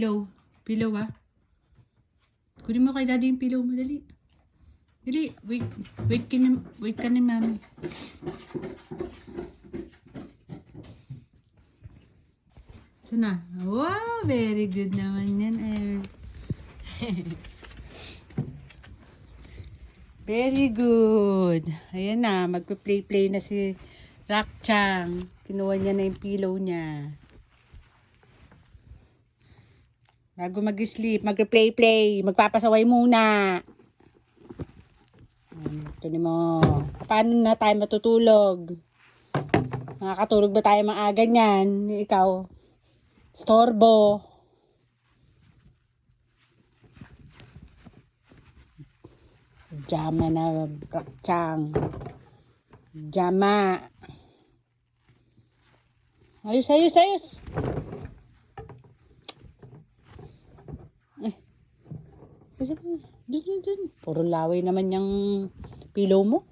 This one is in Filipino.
Pillow. Pillow ah. Kunin mo kay daddy yung pillow mo. Dali. Dali. Wait ka ni mami. Sana. Wow, very good naman yan. Very good. Ayan na, magpe-play na si Rakchang. Kinuha niya na yung pillow niya. Bago mag-sleep, magpe-play. Magpapasaway muna. Ito mo. Paano na tayo matutulog? Makakatulog ba tayo maaga niyan? Ikaw, storbo. Jama na, Rakchang. Jama. Ayos. Ay. Dun. Puro laway naman yung pillow mo.